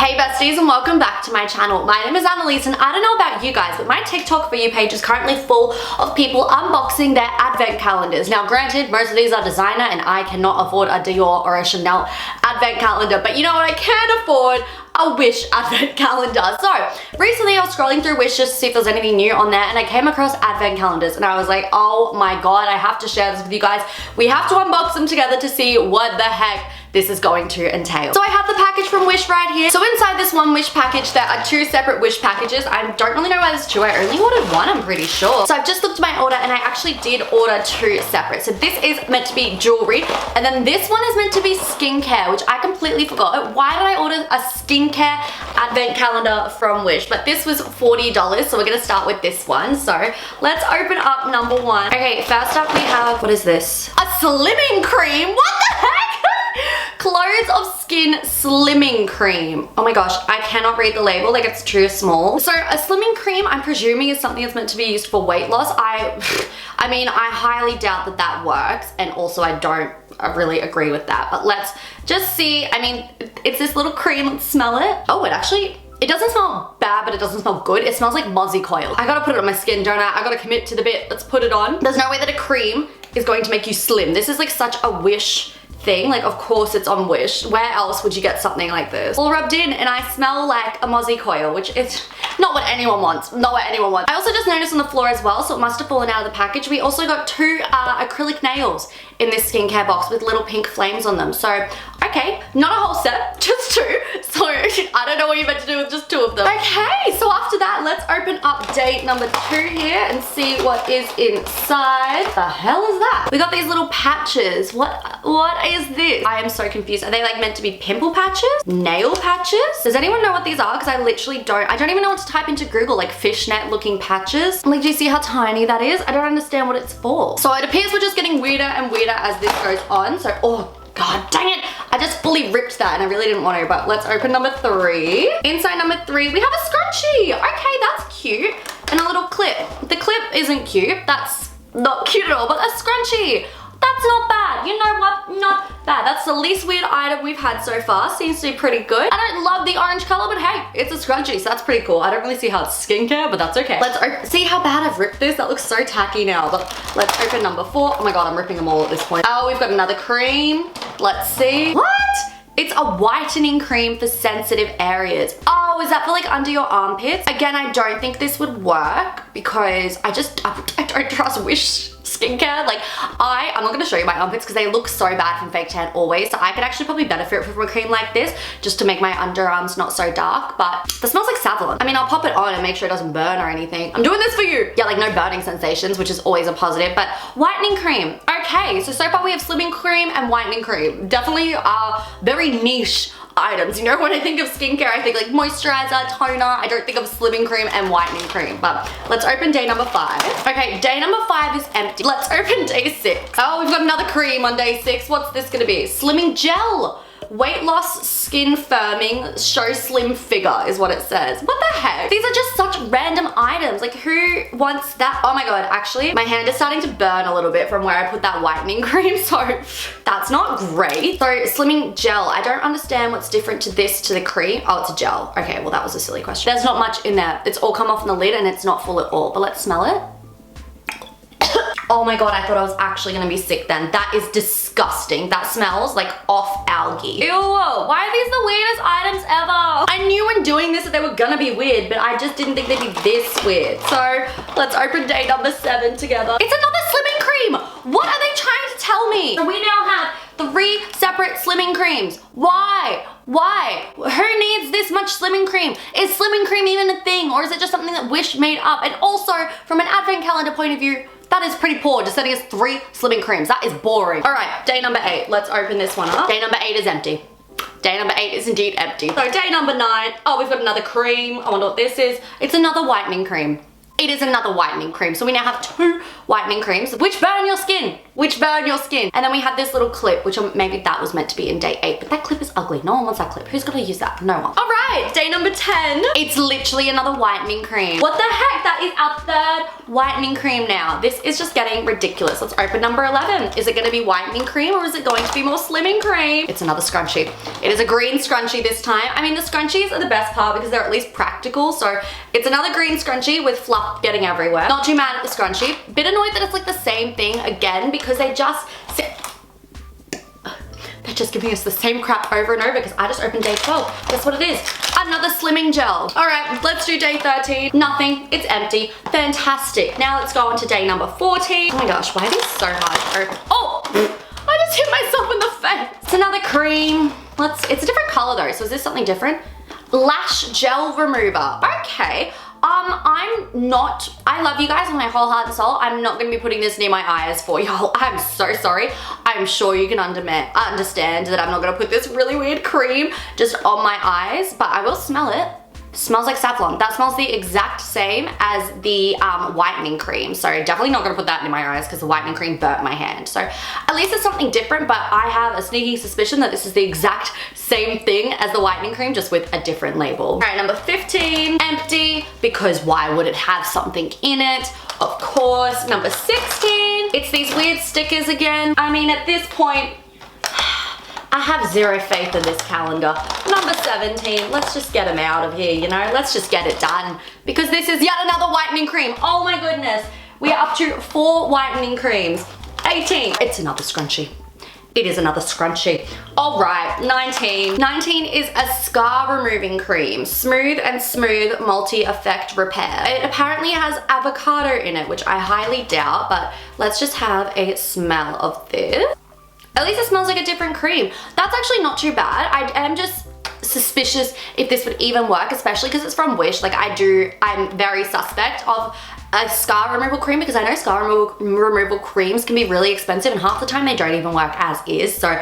Hey besties, and welcome back to my channel. My name is Annalise, and I don't know about you guys, but my TikTok For You page is currently full of people unboxing their advent calendars. Now granted, most of these are designer and I cannot afford a Dior or a Chanel advent calendar, but you know what I can afford? A Wish advent calendar. So recently I was scrolling through Wish just to see if there's anything new on there, and I came across advent calendars and I was like, oh my god, I have to share this with you guys. We have to unbox them together to see what the heck this is going to entail. So I have the package from Wish right here. So inside this one Wish package, there are two separate Wish packages. I don't really know why there's two. I only ordered one, I'm pretty sure. So I've just looked at my order and I actually did order two separate. So this is meant to be jewelry, and then this one is meant to be skincare, which I completely forgot. Why did I order a skincare advent calendar from Wish? But this was $40, so we're gonna start with this one. So let's open up number one. Okay, first up we have, what is this? A slimming cream? What the heck? Clothes of Skin Slimming Cream. Oh my gosh, I cannot read the label, like it's too small. So a slimming cream, I'm presuming, is something that's meant to be used for weight loss. I mean, I highly doubt that that works, and also I don't really agree with that, but let's just see. I mean, it's this little cream. Let's smell it. Oh, it doesn't smell bad, but it doesn't smell good. It smells like mozzie coil. I gotta put it on my skin, don't I? I gotta commit to the bit. Let's put it on. There's no way that a cream is going to make you slim. This is like such a Wish thing. Like, of course it's on Wish. Where else would you get something like this? All rubbed in, and I smell like a mozzie coil, which is not what anyone wants. Not what anyone wants. I also just noticed on the floor as well, so it must have fallen out of the package. We also got two acrylic nails in this skincare box with little pink flames on them. So, okay, not a whole set, just two. So, I don't know what you're meant to do with just two of them. Okay, so after that, let's open up date number 2 here and see what is inside. The hell is that? We got these little patches. What is this? I am so confused. Are they like meant to be pimple patches? Nail patches? Does anyone know what these are? Because I literally don't. I don't even know what to type into Google, like fishnet looking patches. Like, do you see how tiny that is? I don't understand what it's for. So it appears we're just getting weirder and weirder as this goes on. So, oh god dang it, I just fully ripped that and I really didn't want to, but let's open number 3. Inside number 3 we have a scrunchie. Okay, that's cute. And a little clip. The clip isn't cute. That's not cute at all, but a scrunchie, that's not bad. You know what? Not bad. That's the least weird item we've had so far. Seems to be pretty good. I don't love the orange color, but hey, it's a scrunchie, so that's pretty cool. I don't really see how it's skincare, but that's okay. Let's see how bad I've ripped this. That looks so tacky now, but let's open number 4. Oh my god, I'm ripping them all at this point. Oh, we've got another cream. Let's see. What? It's a whitening cream for sensitive areas. Oh, is that for like under your armpits? Again, I don't think this would work because I don't trust Wish skincare. Like, I'm not gonna show you my armpits because they look so bad from fake tan always, so I could actually probably benefit from a cream like this just to make my underarms not so dark. But that smells like Savlon. I mean, I'll pop it on and make sure it doesn't burn or anything. I'm doing this for you. Yeah, like no burning sensations, which is always a positive. But whitening cream. Okay, so far we have slimming cream and whitening cream. Definitely very niche items. You know, when I think of skincare, I think like moisturizer, toner. I don't think of slimming cream and whitening cream. But let's open day number 5. Okay, day number 5 is empty. Let's open day 6. Oh, we've got another cream on day 6. What's this gonna be? Slimming gel. Weight loss, skin firming, show slim figure is what it says. What the heck? These are just such random items. Like, who wants that? Oh my god, actually, my hand is starting to burn a little bit from where I put that whitening cream, so that's not great. So, slimming gel. I don't understand what's different to this to the cream. Oh, it's a gel. Okay, well, that was a silly question. There's not much in there. It's all come off in the lid and it's not full at all, but let's smell it. Oh my god, I thought I was actually gonna be sick then. That is disgusting. That smells like off algae. Ew, why are these the weirdest items ever? I knew when doing this that they were gonna be weird, but I just didn't think they'd be this weird. So let's open day number 7 together. It's another slimming cream. What are they trying to tell me? So we now have 3 separate slimming creams. Why? Why? Who needs this much slimming cream? Is slimming cream even a thing, or is it just something that Wish made up? And also, from an advent calendar point of view, that is pretty poor, just sending us 3 slimming creams. That is boring. All right, day number 8. Let's open this one up. Day number 8 is empty. Day number 8 is indeed empty. So day number 9, oh, we've got another cream. I wonder what this is. It's another whitening cream. It is another whitening cream. So we now have 2 whitening creams, which burn your skin, And then we had this little clip, which maybe that was meant to be in day 8, but that clip is ugly. No one wants that clip. Who's gonna use that? No one. All right, day number 10. It's literally another whitening cream. What the heck? That is our 3rd whitening cream now. This is just getting ridiculous. Let's open number 11. Is it gonna be whitening cream or is it going to be more slimming cream? It's another scrunchie. It is a green scrunchie this time. I mean, the scrunchies are the best part because they're at least practical. So it's another green scrunchie with fluff getting everywhere. Not too mad at the scrunchie. Bit annoyed that it's like the same thing again because they're just giving us the same crap over and over because I just opened day 12. That's what it is. Another slimming gel. All right, let's do day 13. Nothing, it's empty. Fantastic. Now let's go on to day number 14. Oh my gosh, why are these so hard to open? Oh, I just hit myself in the face. It's another cream. It's a different color though, so is this something different? Lash gel remover. Okay. I love you guys with my whole heart and soul. I'm not gonna be putting this near my eyes for y'all. I'm so sorry. I'm sure you can understand that I'm not gonna put this really weird cream just on my eyes, but I will smell it. Smells like saffron. That smells the exact same as the whitening cream. So definitely not gonna put that in my eyes because the whitening cream burnt my hand. So at least it's something different, but I have a sneaking suspicion that this is the exact same thing as the whitening cream, just with a different label. All right, number 15, empty, because why would it have something in it? Of course. Number 16, it's these weird stickers again. I mean, at this point, I have zero faith in this calendar. Number 17, let's just get them out of here, you know? Let's just get it done. Because this is yet another whitening cream. Oh my goodness. We are up to 4 whitening creams. 18, it's another scrunchie. It is another scrunchie. All right, 19. 19 is a scar removing cream. Smooth and Smooth Multi-Effect Repair. It apparently has avocado in it, which I highly doubt, but let's just have a smell of this. At least it smells like a different cream. That's actually not too bad. I am just suspicious if this would even work, especially because it's from Wish. Like I'm very suspect of a scar removal cream because I know scar removal creams can be really expensive and half the time they don't even work as is. So I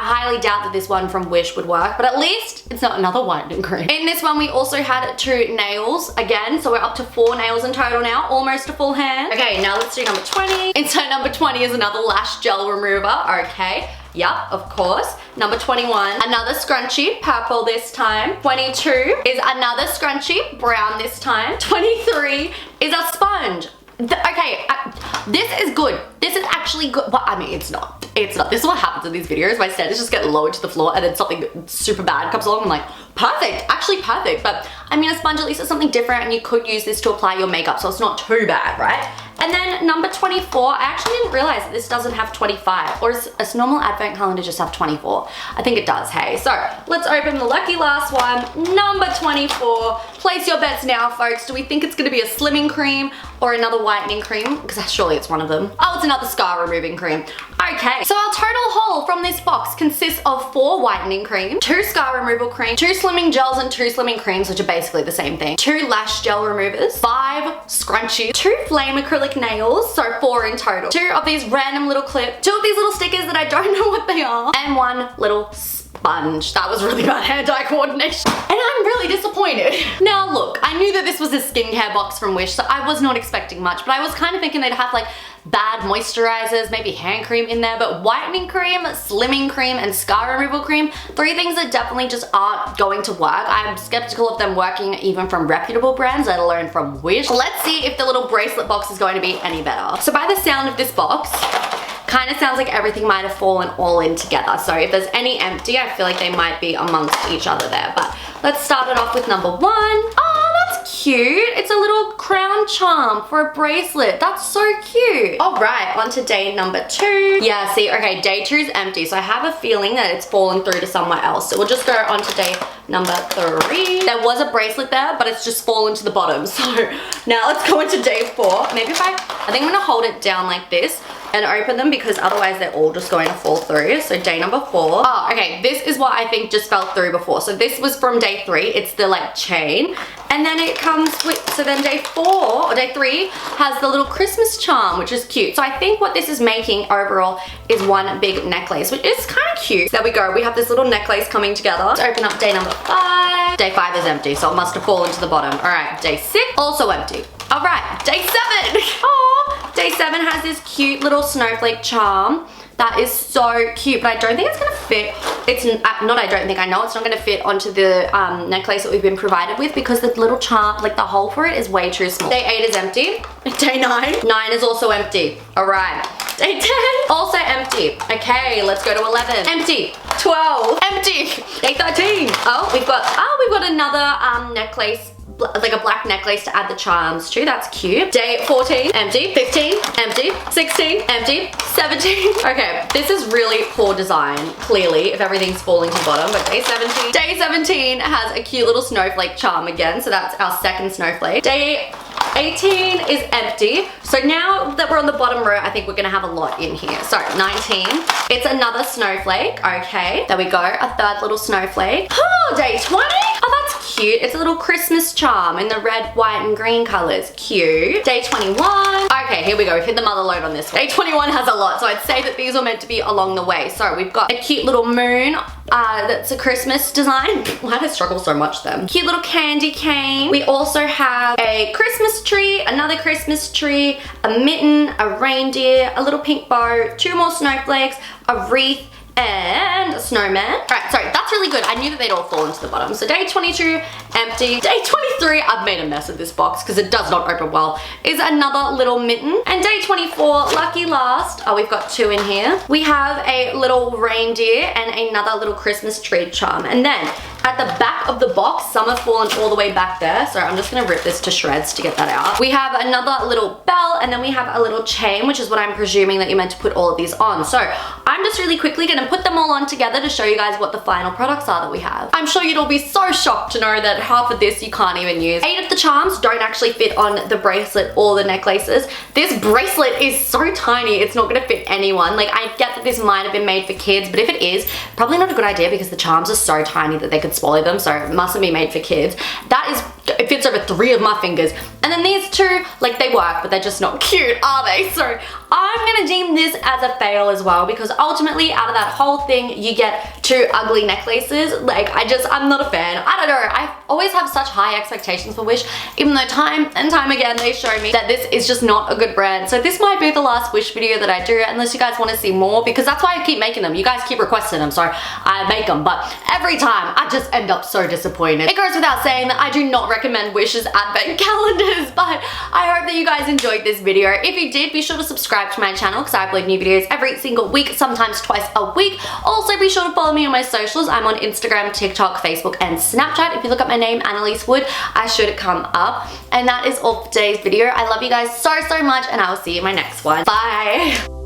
highly doubt that this one from Wish would work, but at least it's not another whitening cream. In this one, we also had 2 nails again. So we're up to 4 nails in total now, almost a full hand. Okay, now let's do number 20. And so number 20 is another lash gel remover. Okay. Yup, of course. Number 21, another scrunchie, purple this time. 22 is another scrunchie, brown this time. 23 is a sponge. Okay, this is good. This is actually good. Well, I mean, it's not. It's not. This is what happens in these videos. My standards just get lowered to the floor and then something super bad comes along. I'm like, perfect, actually perfect. But I mean, a sponge at least is something different and you could use this to apply your makeup, so it's not too bad, right? And then number 24, I actually didn't realize that this doesn't have 25, or does a normal advent calendar just have 24? I think it does, hey. So let's open the lucky last one, number 24. Place your bets now, folks. Do we think it's gonna be a slimming cream or another whitening cream? Because surely it's one of them. Oh, it's another scar removing cream. Okay, so our total haul from this box consists of 4 whitening creams, 2 scar removal creams, 2 slimming gels and 2 slimming creams, which are basically the same thing, 2 lash gel removers, 5 scrunchies, 2 flame acrylic nails, so 4 in total, 2 of these random little clips, 2 of these little stickers that I don't know what they are, and 1 little sponge. That was really bad hand-eye coordination. And I'm really disappointed. Now look, I knew that this was a skincare box from Wish, so I was not expecting much, but I was kind of thinking they'd have like bad moisturizers, maybe hand cream in there, but whitening cream, slimming cream, and scar removal cream, 3 things that definitely just aren't going to work. I'm skeptical of them working even from reputable brands, let alone from Wish. Let's see if the little bracelet box is going to be any better. So by the sound of this box, kind of sounds like everything might have fallen all in together. So if there's any empty, I feel like they might be amongst each other there. But let's start it off with number 1. Oh, that's cute. It's a little crown charm for a bracelet. That's so cute. All right, on to day number 2. Yeah, see, okay, day 2 is empty. So I have a feeling that it's fallen through to somewhere else. So we'll just go on to day number 3. There was a bracelet there, but it's just fallen to the bottom. So now let's go into day 4. Maybe if I think I'm gonna hold it down like this and open them because otherwise they're all just going to fall through. So day number 4. Oh, okay, this is what I think just fell through before. So this was from day 3. It's the like chain. And then it comes with, so then day 4 or day 3 has the little Christmas charm, which is cute. So I think what this is making overall is one big necklace, which is kind of cute. There we go, we have this little necklace coming together. Let's open up day number 5. Day 5 is empty, so it must have fallen to the bottom. All right, day 6, also empty. All right, day 7. Oh, day 7 has this cute little snowflake charm. That is so cute, but I don't think it's gonna fit. I know it's not gonna fit onto the necklace that we've been provided with because the little charm, like the hole for it is way too small. Day 8 is empty. Day 9. 9 is also empty. All right. Day 10, also empty. Okay, let's go to 11. Empty. 12, empty. Day 13. Oh, we've got another necklace, like a black necklace to add the charms to. That's cute. Day 14, empty. 15, empty. 16, empty. 17. Okay, this is really poor design, clearly, if everything's falling to the bottom, but day 17. Day 17 has a cute little snowflake charm again, so that's our second snowflake. Day 18 is empty. So now that we're on the bottom row, I think we're gonna have a lot in here. So 19, it's another snowflake. Okay, there we go, a third little snowflake. Oh, day 20. Oh, that's cute. It's a little Christmas charm in the red, white, and green colors. Cute. Day 21. Okay, here we go. We've hit the mother load on this one. Day 21 has a lot, so I'd say that these were meant to be along the way. So we've got a cute little moon that's a Christmas design. Why did I struggle so much then? Cute little candy cane. We also have a Christmas tree, another Christmas tree, a mitten, a reindeer, a little pink bow, 2 more snowflakes, a wreath, and a snowman. All right, sorry, that's really good. I knew that they'd all fall into the bottom. So day 22, empty. Day 23, I've made a mess of this box because it does not open well, is another little mitten. And day 24, lucky last. Oh, we've got 2 in here. We have a little reindeer and another little Christmas tree charm. And then at the back of the box, some have fallen all the way back there. So I'm just gonna rip this to shreds to get that out. We have another little bell, and then we have a little chain, which is what I'm presuming that you're meant to put all of these on. So I'm just really quickly gonna put them all on together to show you guys what the final products are that we have. I'm sure you'd all be so shocked to know that half of this you can't even use. 8 of the charms don't actually fit on the bracelet or the necklaces. This bracelet is so tiny, it's not gonna fit anyone. Like, I get that this might have been made for kids, but if it is, probably not a good idea because the charms are so tiny that they could swallow them, so it mustn't be made for kids. It fits over 3 of my fingers. And then these 2, like, they work, but they're just not cute, are they? So I'm gonna deem this as a fail as well, because ultimately out of that whole thing, you get 2 ugly necklaces. Like, I'm not a fan. I don't know, I always have such high expectations for Wish, even though time and time again, they show me that this is just not a good brand. So this might be the last Wish video that I do, unless you guys wanna see more, because that's why I keep making them. You guys keep requesting them, so I make them, but every time I just end up so disappointed. It goes without saying that I do not recommend Wish's advent calendars, but I hope that you guys enjoyed this video. If you did, be sure to subscribe to my channel because I upload new videos every single week, sometimes twice a week. Also, be sure to follow me on my socials. I'm on Instagram, TikTok, Facebook, and Snapchat. If you look up my name, Annalise Wood, I should come up. And that is all for today's video. I love you guys so, so much, and I will see you in my next one. Bye!